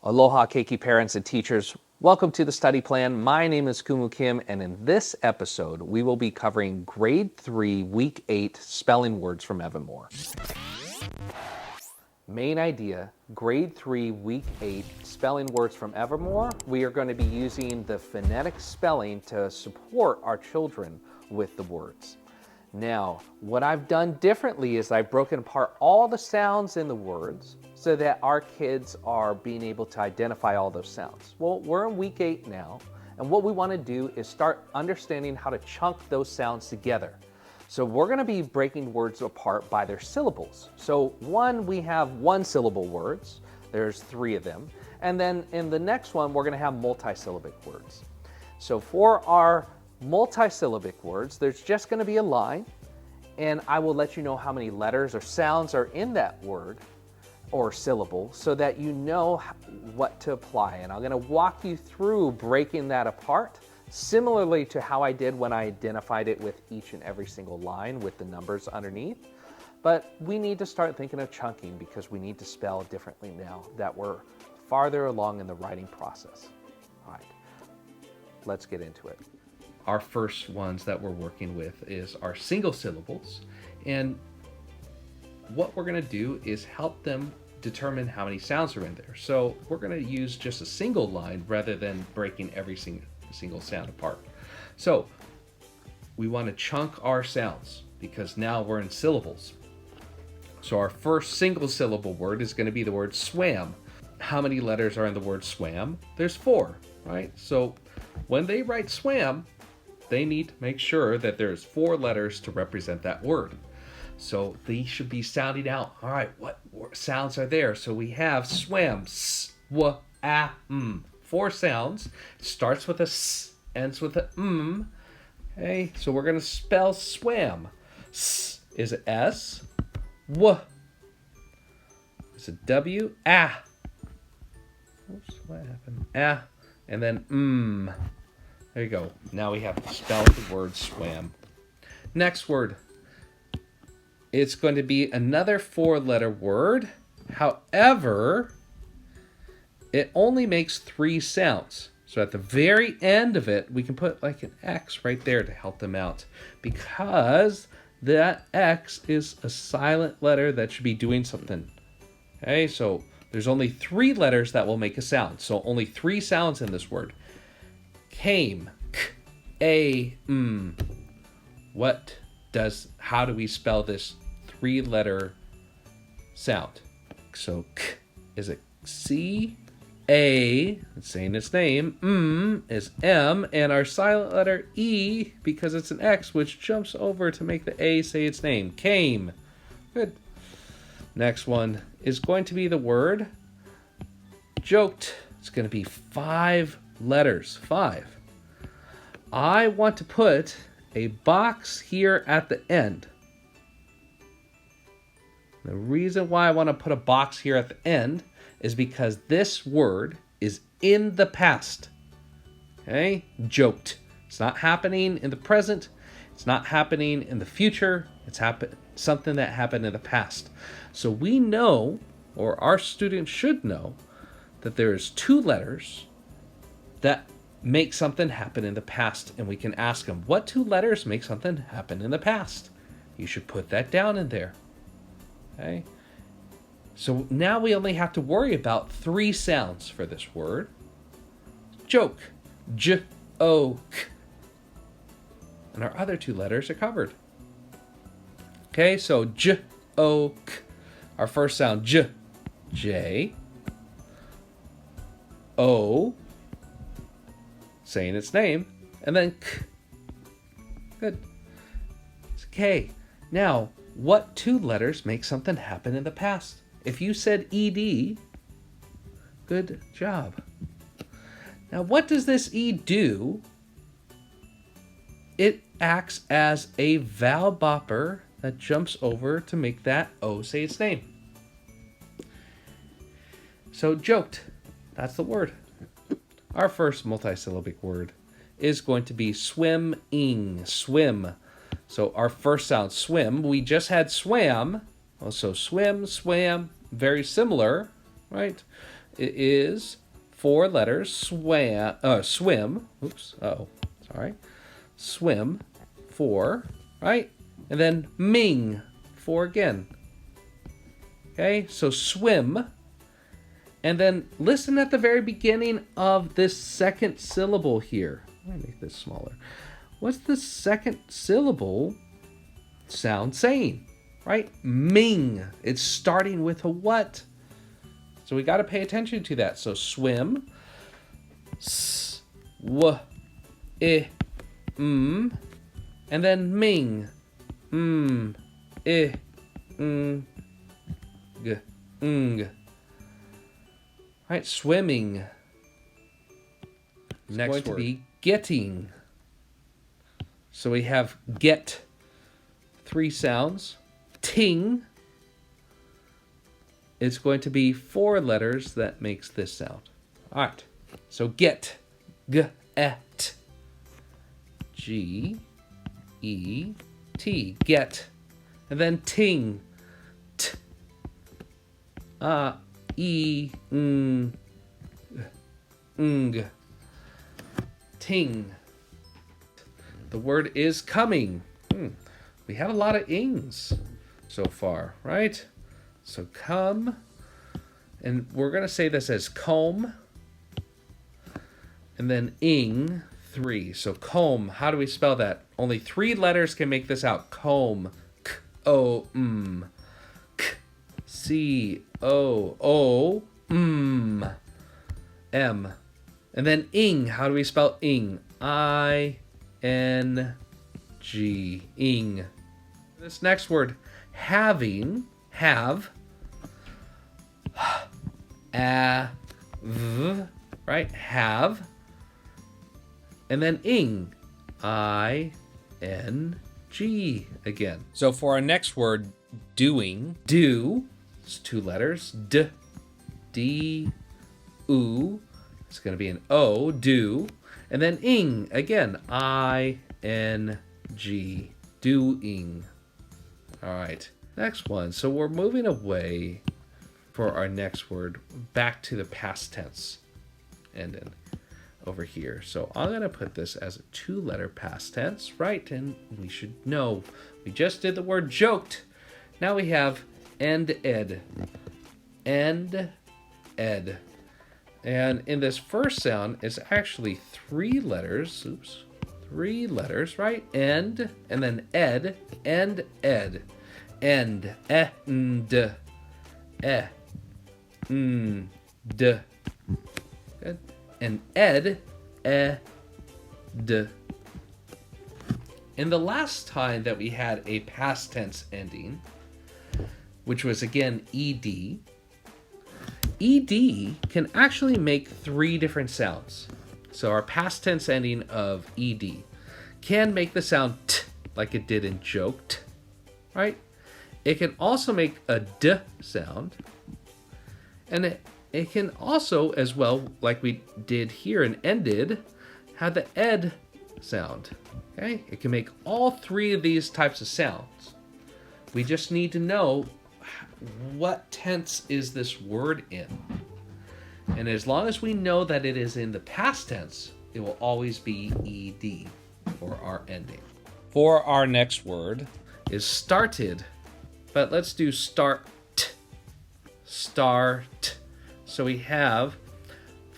Aloha keiki parents and teachers. Welcome to the study plan. My name is Kumu Kim, and in this episode, we will be covering Grade 3, Week 8 spelling words from Evan Moor. Main idea, Grade 3, Week 8 spelling words from Evermore. We are going to be using the phonetic spelling to support our children with the words. Now, what I've done differently is I've broken apart all the sounds in the words so that our kids are being able to identify all those sounds. Well, we're in week 8 now, and what we want to do is start understanding how to chunk those sounds together. So we're going to be breaking words apart by their syllables. So we have one syllable words. There's 3 of them. And then in the next one, we're going to have multisyllabic words. So for our multisyllabic words, there's just going to be a line, and I will let you know how many letters or sounds are in that word or syllable so that you know what to apply. And I'm going to walk you through breaking that apart, similarly to how I did when I identified it with each and every single line with the numbers underneath. But we need to start thinking of chunking because we need to spell differently now that we're farther along in the writing process. All right, let's get into it. Our first ones that we're working with is our single syllables. And what we're going to do is help them determine how many sounds are in there. So we're going to use just a single line rather than breaking every single sound apart. So we want to chunk our sounds because now we're in syllables. So our first single syllable word is going to be the word swam. How many letters are in the word swam? There's 4, right? So when they write swam, they need to make sure that there's 4 letters to represent that word. So they should be sounding out. All right, what sounds are there? So we have swam, s, w, a, m. 4 sounds. It starts with a s, ends with a m. Okay, so we're going to spell swam. S is a S. W is a W. A. Oops, what happened? A. And then m. There you go. Now we have to spell the word swam. Next word. It's going to be another 4-letter word. However, it only makes 3 sounds. So at the very end of it, we can put like an X right there to help them out. Because that X is a silent letter that should be doing something. Okay, so there's only 3 letters that will make a sound. So only 3 sounds in this word. Came, k, a, m. How do we spell this 3-letter sound? So k is a C, A, it's saying its name, m is M, and our silent letter E, because it's an X, which jumps over to make the A say its name. Came. Good. Next one is going to be the word joked. It's going to be 5 letters. 5. I want to put a box here at the end. The reason why I want to put a box here at the end is because this word is in the past. Okay? Joked. It's not happening in the present. It's not happening in the future. It's something that happened in the past. So we know, or our students should know, that there is 2 letters that make something happen in the past. And we can ask them, what 2 letters make something happen in the past? You should put that down in there. Okay? So now we only have to worry about 3 sounds for this word. Joke. J, O, K. And our other 2 letters are covered. Okay, so J, O, K. Our first sound, J, J. O, saying its name, and then K. Good. It's K. Now, what 2 letters make something happen in the past? If you said ED, good job. Now, what does this E do? It acts as a vowel bopper that jumps over to make that O say its name. So, joked. That's the word. Our first multisyllabic word is going to be swimming. Swim. So our first sound, swim. We just had swam. So swim, swam, very similar, right? It is 4 letters. Swim. Oops. Oh, sorry. Swim. 4. Right? And then Ming. 4 again. Okay, so swim. And then listen at the very beginning of this second syllable here. Let me make this smaller. What's the second syllable sound saying? Right? Ming. It's starting with a what? So we got to pay attention to that. So swim. S, w, I, m. And then ming. I, g, ng. Right, swimming. Next going to be getting. So we have get, 3 sounds. Ting. It's going to be 4 letters that makes this sound. All right, so get, g, et, g, e, t, get. And then ting, t, e, ng, ting. The word is coming. We have a lot of ings so far, right? So come, and we're going to say this as comb, and then ing, 3. So comb, how do we spell that? Only 3 letters can make this out. Comb, k-o-m, k-c-o-o-m, m. And then ing, how do we spell ing? I-n-g, ing. This next word, having, have, right? Have. And then ing, I-n-g again. So for our next word, doing, do, it's 2 letters, d, d, oo, it's going to be an o, do. And then ing, again, I-n-g, doing. All right, next one. So we're moving away for our next word back to the past tense ending over here. So I'm going to put this as a 2-letter past tense, right? And we should know. We just did the word joked. Now we have end ed. End ed. And in this first sound, it's actually 3 letters. Oops. 3 letters, right? End, and then ed, and ed. End, end, d. Good. And ed, d. And the last time that we had a past tense ending, which was again ed, ed can actually make 3 different sounds. So our past tense ending of ed can make the sound t, like it did in joked, right? It can also make a d sound, and it can also, as well, like we did here in ended, have the ed sound. Okay, it can make all 3 of these types of sounds. We just need to know what tense is this word in. And as long as we know that it is in the past tense, it will always be ed for our ending. For our next word is started, but let's do start. Start. So we have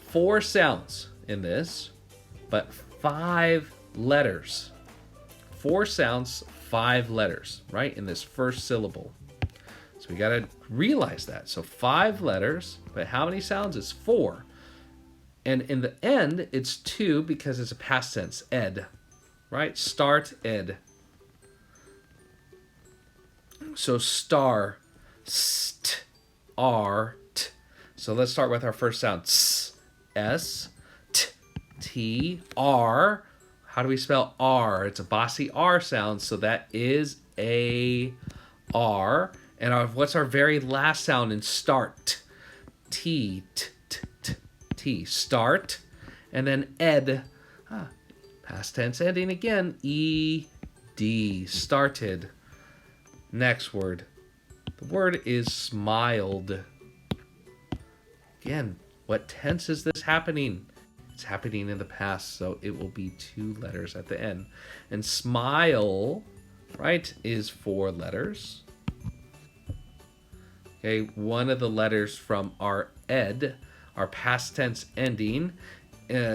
4 sounds in this, but 5 letters. 4 sounds, 5 letters, right, in this first syllable. So we got to realize that. So 5 letters, but how many sounds? It's 4. And in the end, it's 2 because it's a past tense, ed, right? Start, ed. So star, st, art. So let's start with our first sound, s, s, t, t, r. How do we spell r? It's a bossy r sound, so that is a r. And what's our very last sound in start? T, t, t, t, t. Start. And then ed. Past tense ending again. E, d. Started. Next word. The word is smiled. Again, What tense is this happening? It's happening in the past, so it will be 2 letters at the end. And smile, right, is 4 letters. Okay, one of the letters from our ed, our past tense ending,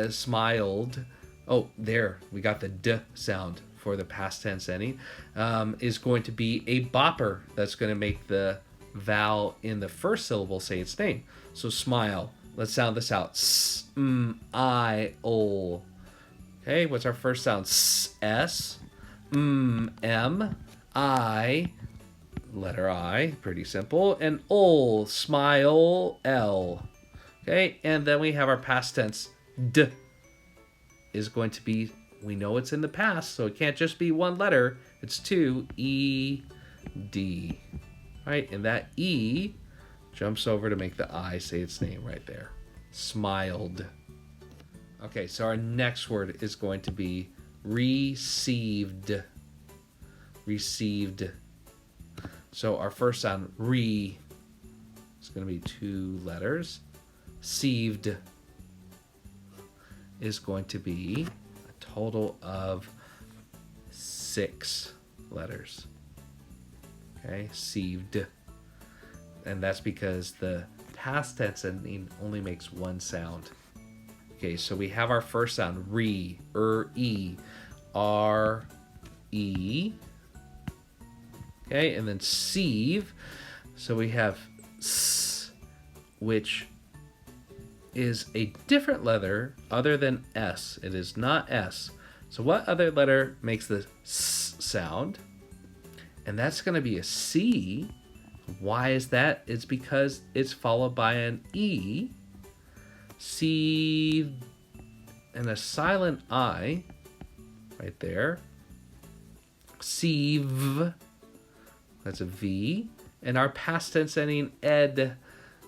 smiled. Oh, there, we got the d sound for the past tense ending, is going to be a bopper. That's going to make the vowel in the first syllable say its name. So smile. Let's sound this out. S, m, I, o. Okay, what's our first sound? S, S, m, m, I, letter I, pretty simple, and ol, smile, L. Okay, and then we have our past tense. D is going to be, we know it's in the past, so it can't just be one letter. It's 2, E, D. Right, and that E jumps over to make the I say its name right there. Smiled. Okay, so our next word is going to be received. Received. So our first sound, re, is going to be 2 letters. Ceived is going to be a total of 6 letters. Okay, sieved. And that's because the past tense ending only makes 1 sound. Okay, so we have our first sound, re, e, r, e. Okay, and then sieve. So we have s, which is a different letter other than s. It is not s. So what other letter makes the s sound? And that's going to be a C. Why is that? It's because it's followed by an E, C, and a silent I right there. Sieve, that's a V. And our past tense ending ed,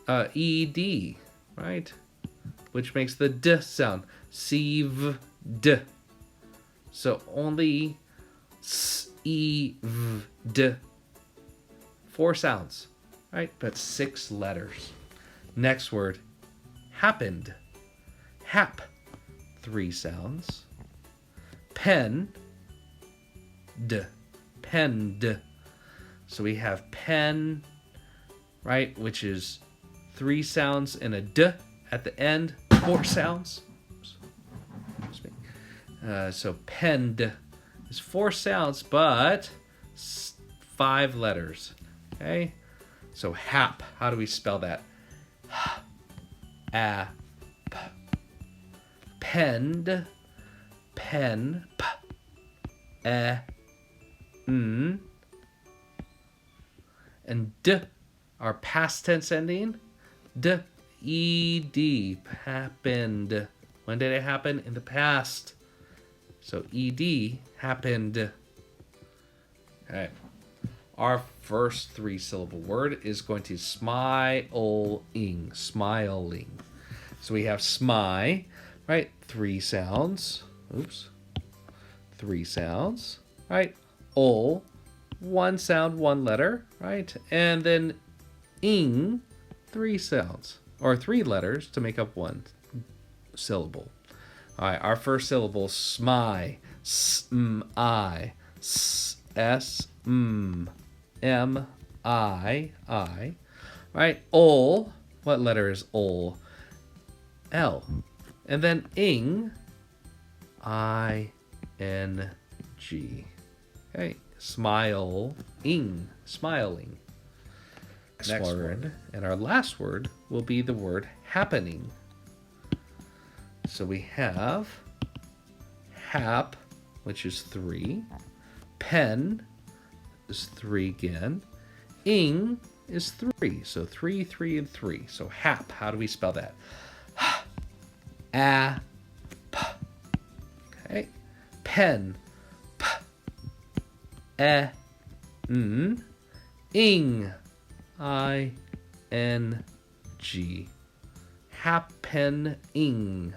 ed, right? Which makes the D sound. Sieved. So only S-E-V-D. 4 sounds, right? But 6 letters. Next word, happened. Hap, 3 sounds. Pen, d, penned. So we have pen, right? Which is 3 sounds and a d at the end, 4 sounds. So penned is 4 sounds, but 5 letters. Okay, so hap. How do we spell that? A, p. Penned, pen, p, e, n, and d, our past tense ending, d, e, d, happened. When did it happen? In the past. So ed, happened. Okay. Our first 3-syllable word is going to smiling. Smiling. So we have smy, right? 3 sounds. Oops. 3 sounds, right? Ol, 1 sound, 1 letter, right? And then ing, 3 sounds, or 3 letters to make up 1 syllable. All right, our first syllable, smy, s-m-I, s-m, M-I, right? Ol, what letter is ol? L. And then ing, I-N-G. Okay, smile-ing, smiling. Next word. And our last word will be the word happening. So we have hap, which is 3. Pen is 3 again. Ing is 3. So 3, 3, and 3. So hap, how do we spell that? A, p. Okay. Pen, p. E, n. Ing, I-N-G. Happening.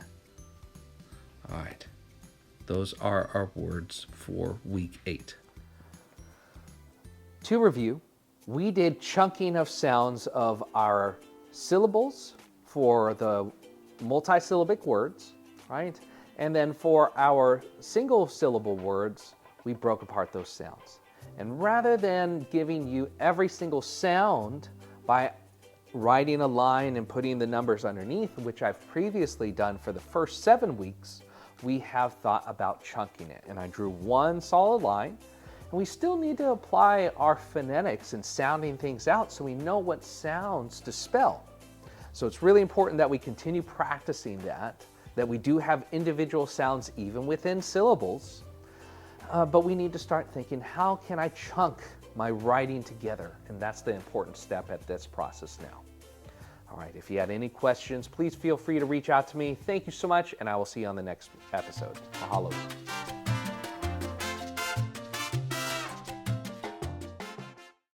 All right. Those are our words for week 8. To review, we did chunking of sounds of our syllables for the multisyllabic words, right? And then for our single syllable words, we broke apart those sounds. And rather than giving you every single sound by writing a line and putting the numbers underneath, which I've previously done for the first 7 weeks, we have thought about chunking it. And I drew one solid line. And we still need to apply our phonetics and sounding things out so we know what sounds to spell. So it's really important that we continue practicing that we do have individual sounds even within syllables, but we need to start thinking, how can I chunk my writing together? And that's the important step at this process now. All right, if you had any questions, please feel free to reach out to me. Thank you so much, and I will see you on the next episode. Mahalo.